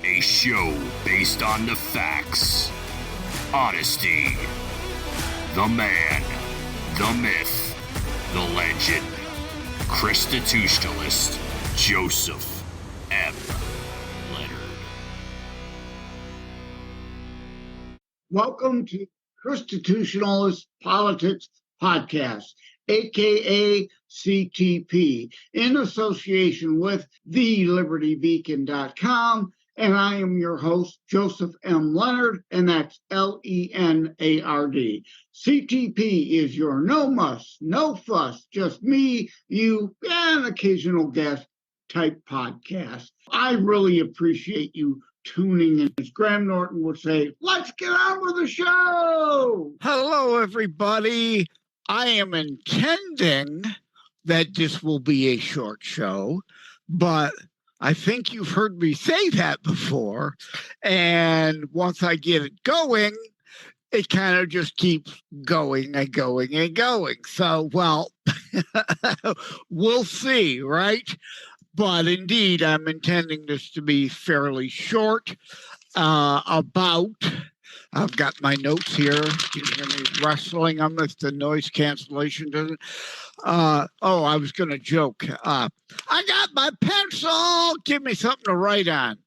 A show based on the facts, honesty, the man, the myth, the legend. ChristiTutionalist Joseph M. Leonard. Welcome to ChristiTutionalist Politics Podcast, aka CTP, in association with thelibertybeacon.com. And I am your host, Joseph M. Leonard, and that's Leonard. CTP is your no muss, no fuss, just me, you, and occasional guest type podcast. I really appreciate you tuning in. As Graham Norton would say, let's get on with the show. Hello, everybody. I am intending that this will be a short show, but I think you've heard me say that before. And once I get it going, it kind of just keeps going and going and going. So, well, we'll see, right? But indeed, I'm intending this to be fairly short. I've got my notes here. You can hear me rustling them if the noise cancellation doesn't. I was going to joke. I got my pencil. Give me something to write on.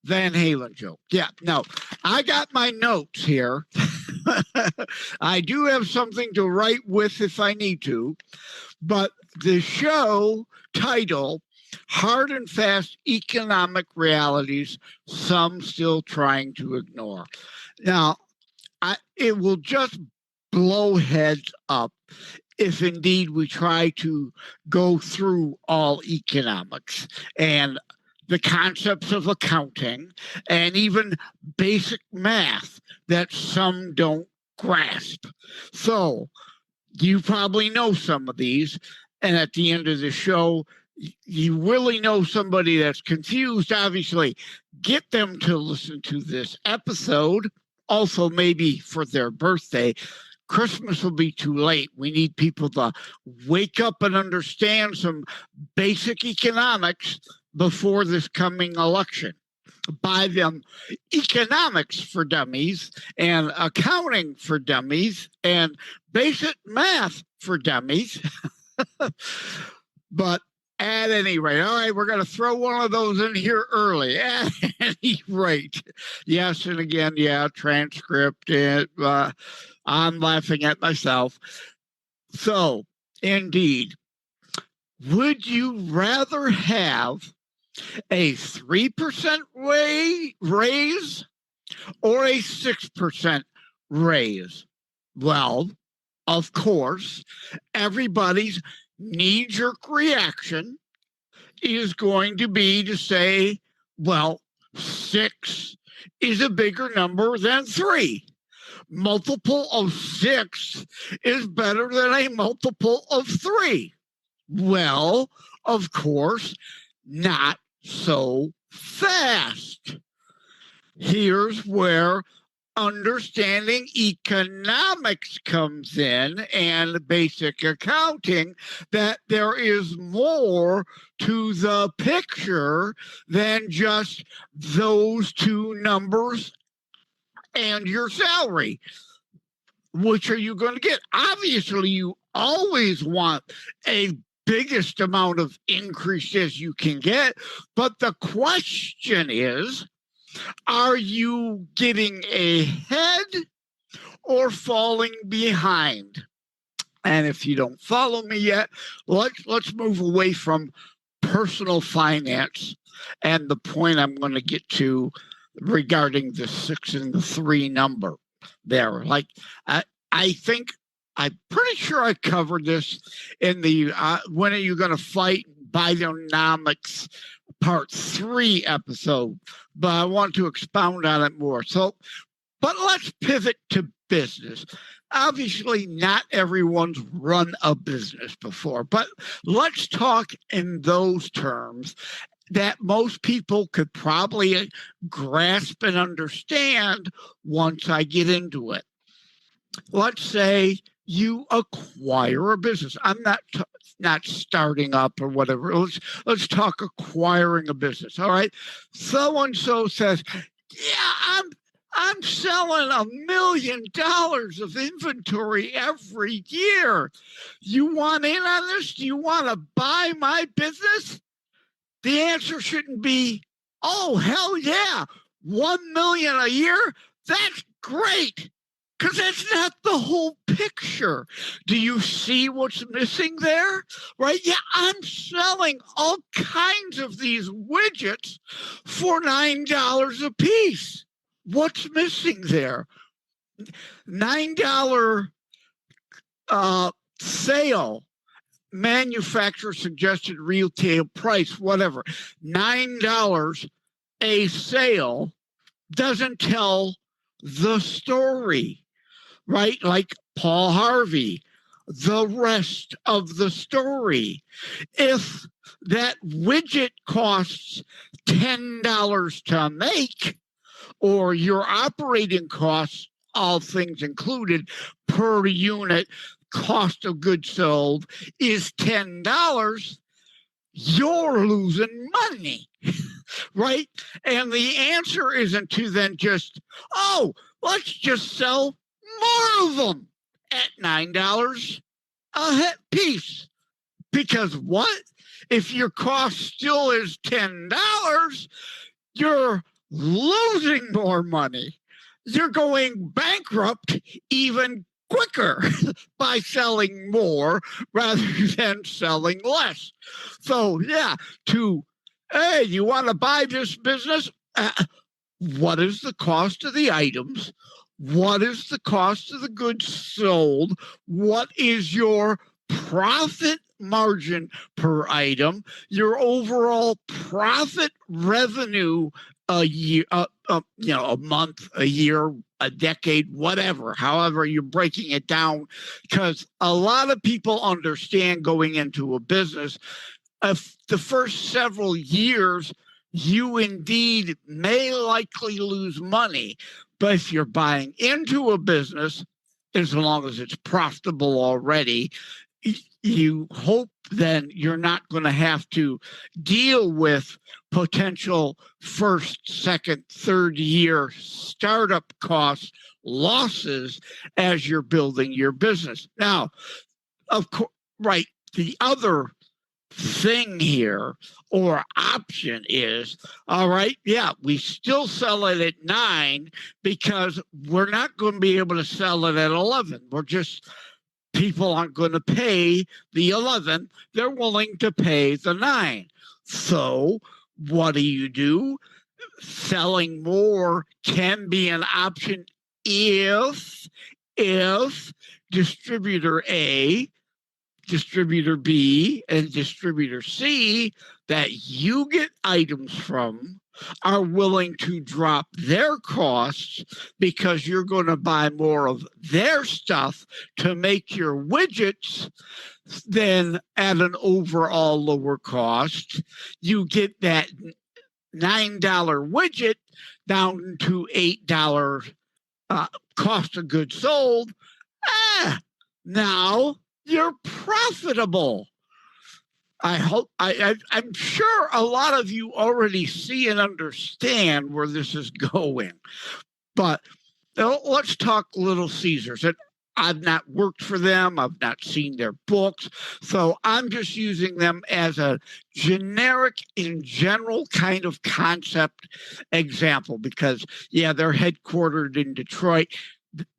Van Halen joke. Yeah, no, I got my notes here. I do have something to write with if I need to. But the show title, Hard and Fast Economic Realities, Some Still Trying to Ignore. Now, it will just blow heads up if indeed we try to go through all economics and the concepts of accounting and even basic math that some don't grasp. So you probably know some of these, and at the end of the show, you really know somebody that's confused. Obviously, get them to listen to this episode. Also, maybe for their birthday. Christmas will be too late. We need people to wake up and understand some basic economics before this coming election. Buy them Economics for Dummies and Accounting for Dummies and Basic Math for Dummies. But at any rate, all right, we're going to throw one of those in here early. At any rate, yes, and again, yeah, transcript. I'm laughing at myself. So, indeed, would you rather have a 3% raise or a 6% raise? Well, of course, everybody's knee-jerk reaction is going to be to say, well, 6 is a bigger number than 3. Multiple of 6 is better than a multiple of 3. Well, of course, not so fast. Here's where understanding economics comes in and basic accounting, that there is more to the picture than just those two numbers and your salary. Which are you going to get? Obviously, you always want a biggest amount of increase as you can get, but the question is, are you getting ahead or falling behind? And if you don't follow me yet, let's move away from personal finance and the point I'm going to get to regarding the 6 and the 3 number there. Like, I think, I'm pretty sure I covered this in the When Are You Going to Fight? Bidenomics Part 3 episode, but I want to expound on it more. So, but let's pivot to business. Obviously, not everyone's run a business before, but let's talk in those terms that most people could probably grasp and understand once I get into it. Let's say you acquire a business. I'm not starting up or whatever. Let's talk acquiring a business. All right. So and so says, yeah, I'm selling $1 million of inventory every year. You want in on this? Do you want to buy my business? The answer shouldn't be, oh, hell yeah, 1 million a year? That's great. Because that's not the whole picture. Do you see what's missing there? Right? Yeah, I'm selling all kinds of these widgets for $9 a piece. What's missing there? $9 sale, manufacturer suggested retail price, whatever. $9 a sale doesn't tell the story. Right? Like Paul Harvey, the rest of the story. If that widget costs $10 to make, or your operating costs, all things included, per unit cost of goods sold is $10, you're losing money, right? And the answer isn't to then just, oh, let's just sell more of them at $9 a piece. Because what? If your cost still is $10, you're losing more money. You're going bankrupt even quicker by selling more rather than selling less. So, yeah, hey, you want to buy this business? What is the cost of the items? What is the cost of the goods sold? What is your profit margin per item? Your overall profit revenue a year, a month, a year, a decade, whatever, however you're breaking it down. Because a lot of people understand going into a business, if the first several years, you indeed may likely lose money. But if you're buying into a business, as long as it's profitable already, you hope then you're not going to have to deal with potential first, second, third year startup costs, losses as you're building your business. Now, of course, right, the other thing here or option is, all right, yeah, we still sell it at 9 because we're not going to be able to sell it at 11. People aren't going to pay the 11. They're willing to pay the 9. So what do? Selling more can be an option if distributor A, distributor B, and distributor C that you get items from are willing to drop their costs because you're going to buy more of their stuff to make your widgets, then at an overall lower cost, you get that $9 widget down to $8 cost of goods sold. Now you're profitable. I'm sure a lot of you already see and understand where this is going. But let's talk Little Caesars. And I've not worked for them. I've not seen their books. So I'm just using them as a generic, in general kind of concept example because, yeah, they're headquartered in Detroit.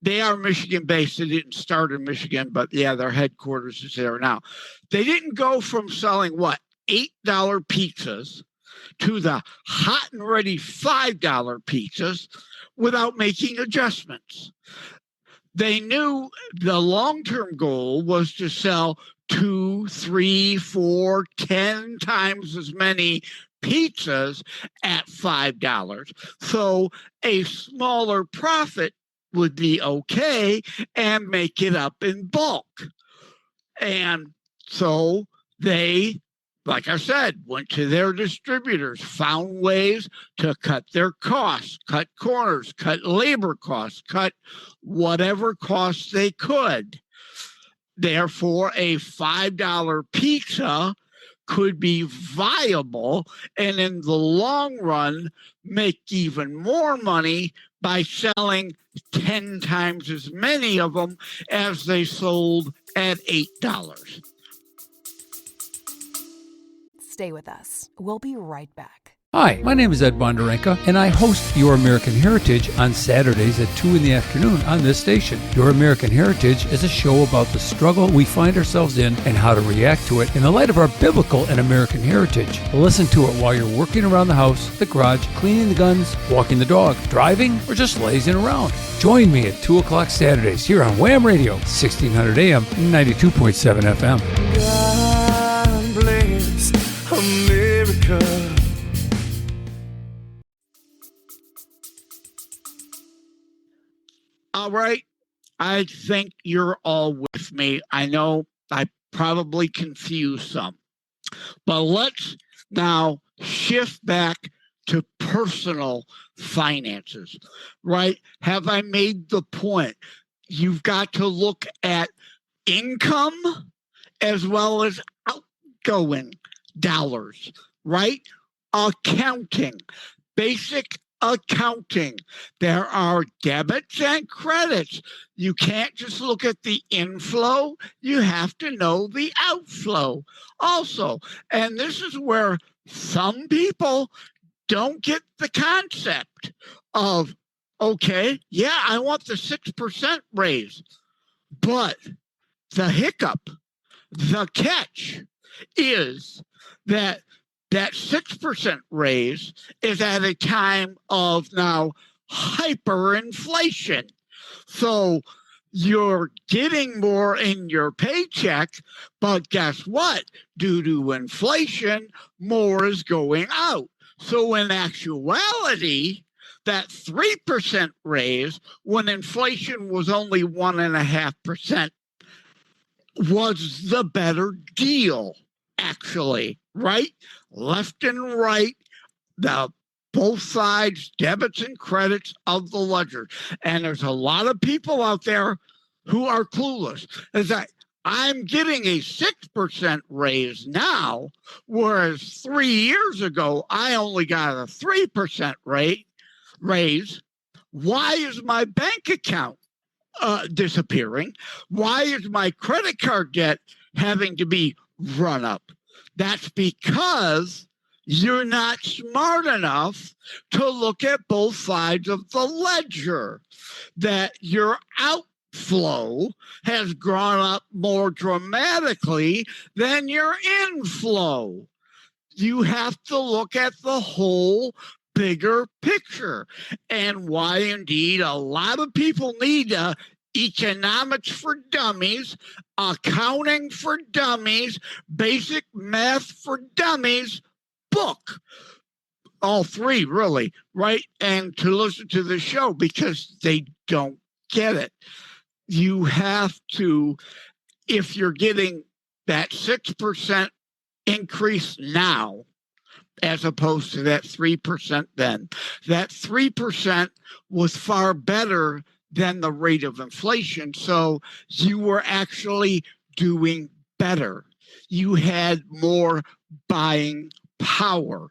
They are Michigan-based. They didn't start in Michigan, but yeah, their headquarters is there now. They didn't go from selling, $8 pizzas to the hot and ready $5 pizzas without making adjustments. They knew the long-term goal was to sell 2, 3, 4, 10 times as many pizzas at $5. So a smaller profit would be okay and make it up in bulk. And so they, like I said, went to their distributors, found ways to cut their costs, cut corners, cut labor costs, cut whatever costs they could. Therefore, a $5 pizza could be viable and in the long run make even more money by selling 10 times as many of them as they sold at $8. Stay with us. We'll be right back. Hi, my name is Ed Bondarenka, and I host Your American Heritage on Saturdays at 2 in the afternoon on this station. Your American Heritage is a show about the struggle we find ourselves in and how to react to it in the light of our biblical and American heritage. Listen to it while you're working around the house, the garage, cleaning the guns, walking the dog, driving, or just lazing around. Join me at 2 o'clock Saturdays here on Wham Radio, 1600 AM, 92.7 FM. God bless America. All right. I think you're all with me. I know I probably confused some, but let's now shift back to personal finances, right? Have I made the point? You've got to look at income as well as outgoing dollars, right? Accounting, basic accounting. There are debits and credits. You can't just look at the inflow. You have to know the outflow also. And this is where some people don't get the concept of, okay, yeah, I want the 6% raise, but the hiccup, the catch is that 6% raise is at a time of now hyperinflation. So you're getting more in your paycheck, but guess what? Due to inflation, more is going out. So in actuality, that 3% raise when inflation was only 1.5% was the better deal, actually, right? Left and right, both sides, debits and credits of the ledger. And there's a lot of people out there who are clueless. It's like, I'm getting a 6% raise now, whereas 3 years ago, I only got a 3% raise. Why is my bank account disappearing? Why is my credit card debt having to be run up? That's because you're not smart enough to look at both sides of the ledger, that your outflow has gone up more dramatically than your inflow. You have to look at the whole bigger picture, and why indeed a lot of people need economics for dummies, accounting for dummies, basic math for dummies book. All three, really, right? And to listen to the show because they don't get it. You have to, if you're getting that 6% increase now, as opposed to that 3% then, that 3% was far better than the rate of inflation. So you were actually doing better. You had more buying power.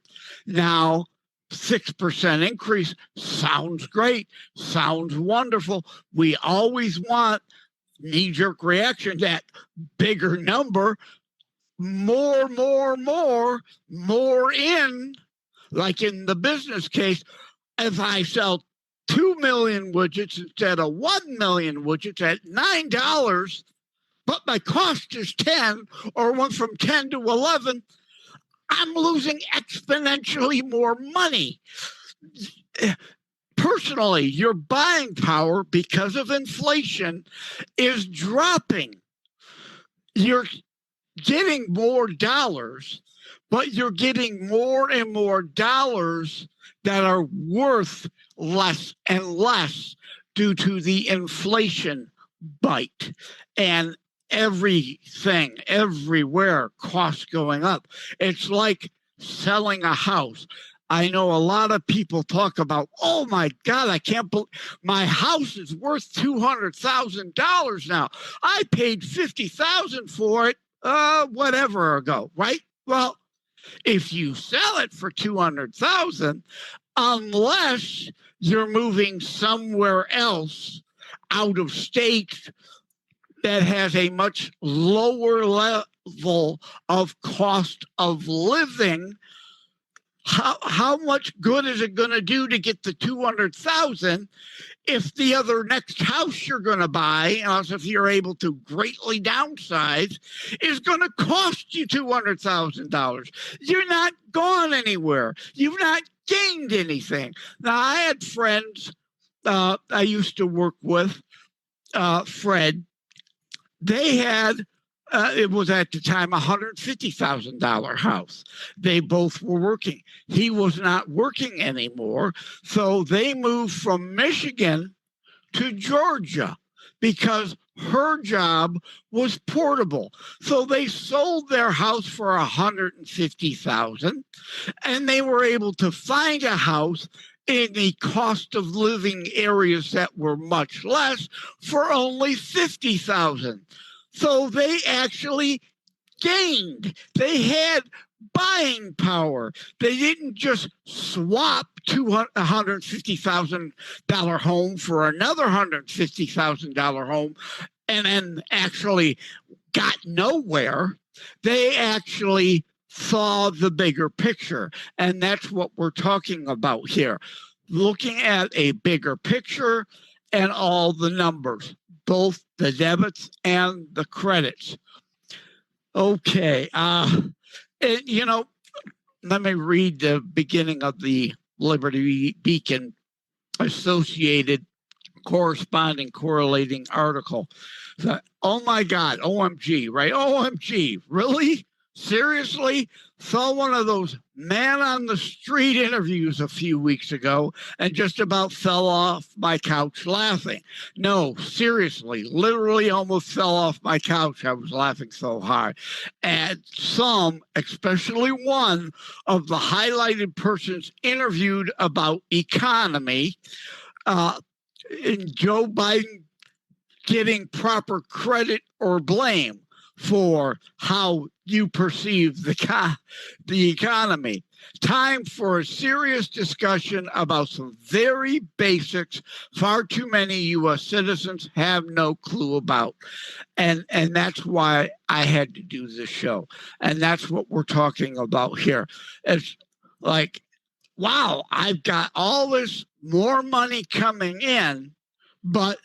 Now, 6% increase sounds great, sounds wonderful. We always want knee-jerk reaction, that bigger number, more in, like in the business case. If I sell 2 million widgets instead of 1 million widgets at $9, but my cost is 10 or went from 10 to 11, I'm losing exponentially more money. Personally, your buying power because of inflation is dropping. You're getting more dollars, but you're getting more and more dollars that are worth less and less due to the inflation bite. And everything, everywhere, costs going up. It's like selling a house. I know a lot of people talk about, oh my God, I can't believe my house is worth $200,000 now. I paid $50,000 for it, whatever ago, right? Well, if you sell it for $200,000, unless you're moving somewhere else out of state that has a much lower level of cost of living, how much good is it going to do to get the 200,000 if the other next house you're going to buy, if you're able to greatly downsize, is going to cost you $200,000? You're not gone anywhere. You've not gained anything. Now, I had friends I used to work with, Fred. They had, it was at the time a $150,000 house. They both were working. He was not working anymore. So they moved from Michigan to Georgia because her job was portable. So they sold their house for $150,000, and they were able to find a house in the cost of living areas that were much less for only $50,000. So they actually gained. They had buying power. They didn't just swap $150,000 home for another $150,000 home and then actually got nowhere. They actually saw the bigger picture. And that's what we're talking about here. Looking at a bigger picture and all the numbers, both the debits and the credits. Okay. And, let me read the beginning of the Liberty Beacon Associated corresponding correlating article. So, oh my God, OMG, right? OMG, really? Seriously? Saw one of those man on the street interviews a few weeks ago and just about fell off my couch laughing. No, seriously, literally almost fell off my couch. I was laughing so hard. And some, especially one of the highlighted persons interviewed about economy, Joe Biden getting proper credit or blame for how you perceive the economy. Time for a serious discussion about some very basics far too many U.S. citizens have no clue about. And that's why I had to do this show. And that's what we're talking about here. It's like, wow, I've got all this more money coming in, but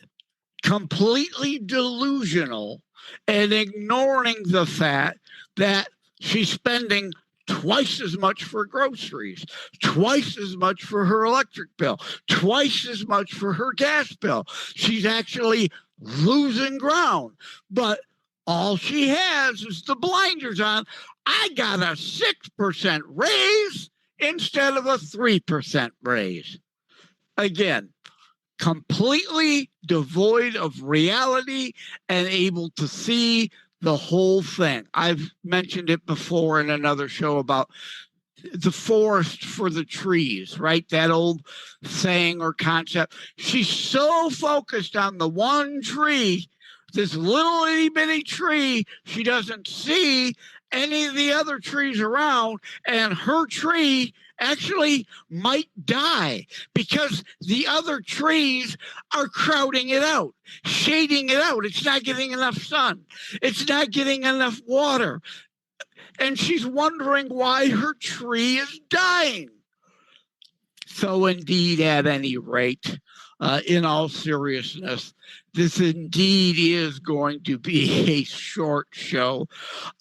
completely delusional and ignoring the fact that she's spending twice as much for groceries, twice as much for her electric bill, twice as much for her gas bill. She's actually losing ground, but all she has is the blinders on. I got a 6% raise instead of a 3% raise. Again, completely devoid of reality and able to see the whole thing. I've mentioned it before in another show about the forest for the trees, right? That old saying or concept. She's so focused on the one tree, this little itty bitty tree, she doesn't see any of the other trees around, and her tree actually might die because the other trees are crowding it out, shading it out. It's not getting enough sun. It's not getting enough water. And she's wondering why her tree is dying. So indeed, at any rate, in all seriousness, this indeed is going to be a short show.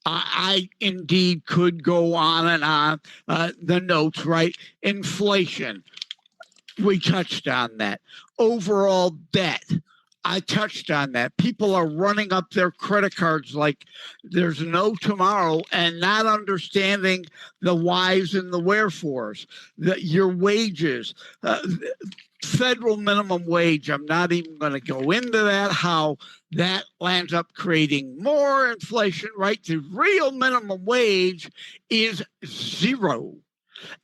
I indeed could go on and on. The notes, right? Inflation, we touched on that. Overall debt, I touched on that. People are running up their credit cards like there's no tomorrow and not understanding the whys and the wherefores. Your wages, federal minimum wage, I'm not even going to go into that, how that lands up creating more inflation, right? The real minimum wage is zero.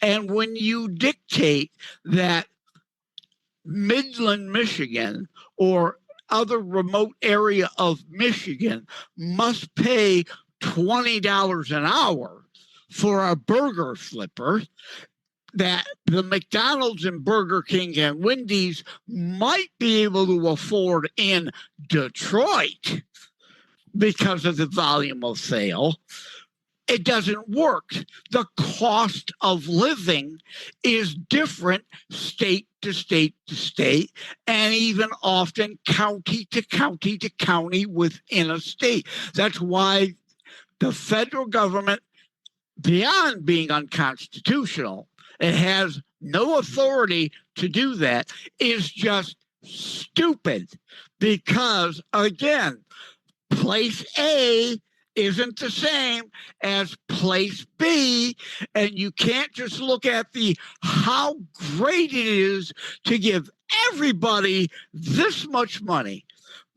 And when you dictate that Midland, Michigan, or other remote area of Michigan must pay $20 an hour for a burger flipper, that the McDonald's and Burger King and Wendy's might be able to afford in Detroit because of the volume of sale, it doesn't work. The cost of living is different state to state to state, and even often county to county to county within a state. That's why the federal government, beyond being unconstitutional, it has no authority to do that, is just stupid. Because, again, place A isn't the same as place B, and you can't just look at the how great it is to give everybody this much money.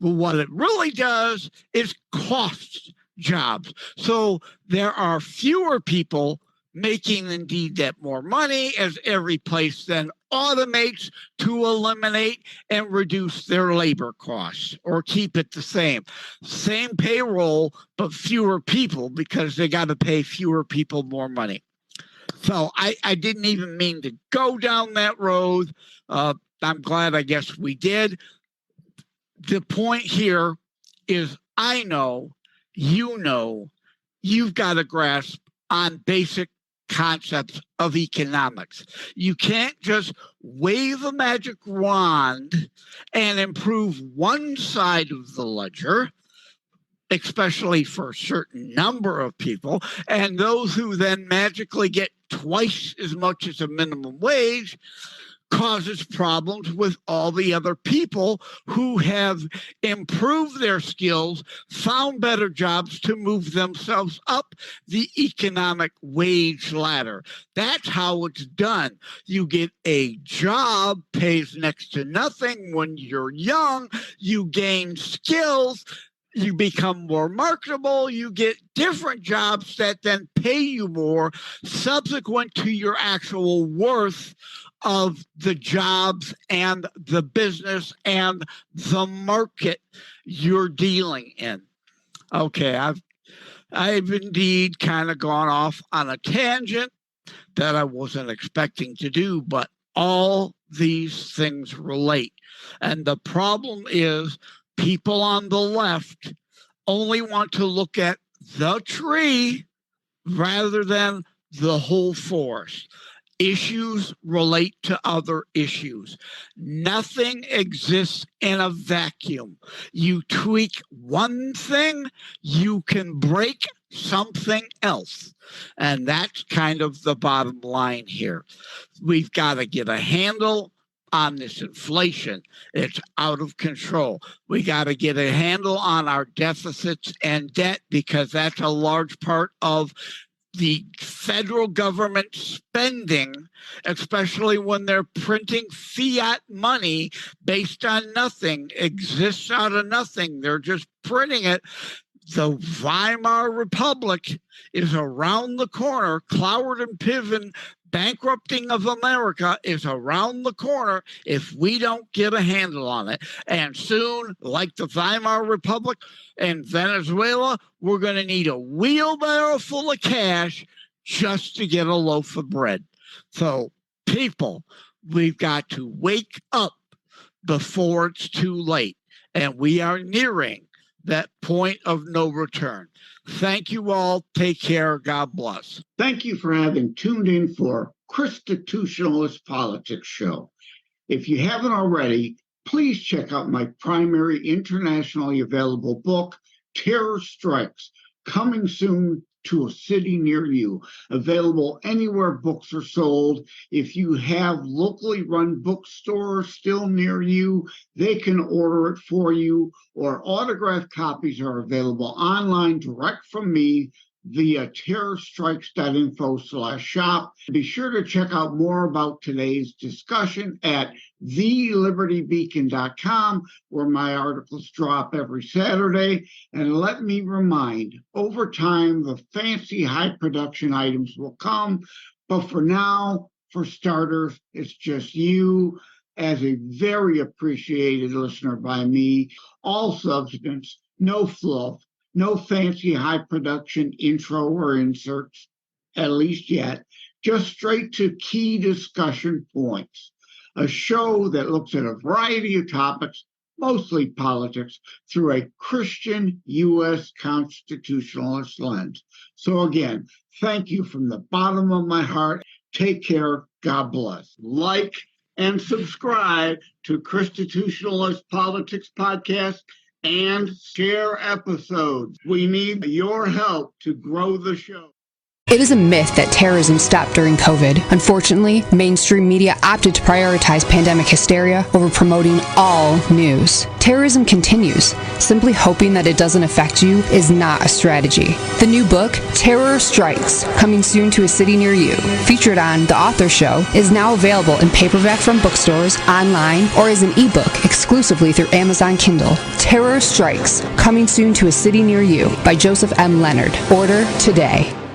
But what it really does is cost jobs. So there are fewer people making indeed that more money, as every place then automates to eliminate and reduce their labor costs or keep it the same. Same payroll, but fewer people, because they got to pay fewer people more money. So I didn't even mean to go down that road. I'm glad, I guess, we did. The point here is, I know, you've got to grasp on basic concepts of economics. You can't just wave a magic wand and improve one side of the ledger, especially for a certain number of people, and those who then magically get twice as much as a minimum wage causes problems with all the other people who have improved their skills, found better jobs to move themselves up the economic wage ladder. That's how it's done. You get a job, pays next to nothing when you're young, you gain skills, you become more marketable, you get different jobs that then pay you more subsequent to your actual worth of the jobs and the business and the market you're dealing in. Okay, I've indeed kind of gone off on a tangent that I wasn't expecting to do, but all these things relate. And the problem is, people on the left only want to look at the tree rather than the whole forest. Issues relate to other issues. Nothing exists in a vacuum. You tweak one thing, you can break something else. And that's kind of the bottom line here. We've got to get a handle on this inflation. It's out of control. We got to get a handle on our deficits and debt, because that's a large part of the federal government spending, especially when they're printing fiat money based on nothing, exists out of nothing. They're just printing it. The Weimar Republic is around the corner. Cloward and Piven bankrupting of America is around the corner if we don't get a handle on it. And soon, like the Weimar Republic and Venezuela, we're going to need a wheelbarrow full of cash just to get a loaf of bread. So, people, we've got to wake up before it's too late. And we are nearing that point of no return. Thank you all. Take care. God bless. Thank you for having tuned in for ChristiTutionalist Politics Show. If you haven't already, please check out my primary internationally available book, Terror Strikes, coming soon to a city near you. Available anywhere books are sold. If you have locally run bookstores still near you, they can order it for you, or autographed copies are available online direct from me via terrorstrikes.info/shop. Be sure to check out more about today's discussion at thelibertybeacon.com, where my articles drop every Saturday. And let me remind, over time, the fancy high production items will come, But for now, for starters, it's just you as a very appreciated listener by me. All substance, no fluff, no fancy high production intro or inserts, at least yet, just straight to key discussion points. A show that looks at a variety of topics, mostly politics, through a Christian U.S. constitutionalist lens. So again, thank you from the bottom of my heart. Take care. God bless. Like and subscribe to ChristiTutionalist Politics Podcast and share episodes. We need your help to grow the show. It is a myth that terrorism stopped during COVID. Unfortunately, mainstream media opted to prioritize pandemic hysteria over promoting all news. Terrorism continues. Simply hoping that it doesn't affect you is not a strategy. The new book, Terror Strikes, coming soon to a city near you, featured on The Author Show, is now available in paperback from bookstores, online, or as an ebook exclusively through Amazon Kindle. Terror Strikes, coming soon to a city near you by Joseph M. Leonard. Order today.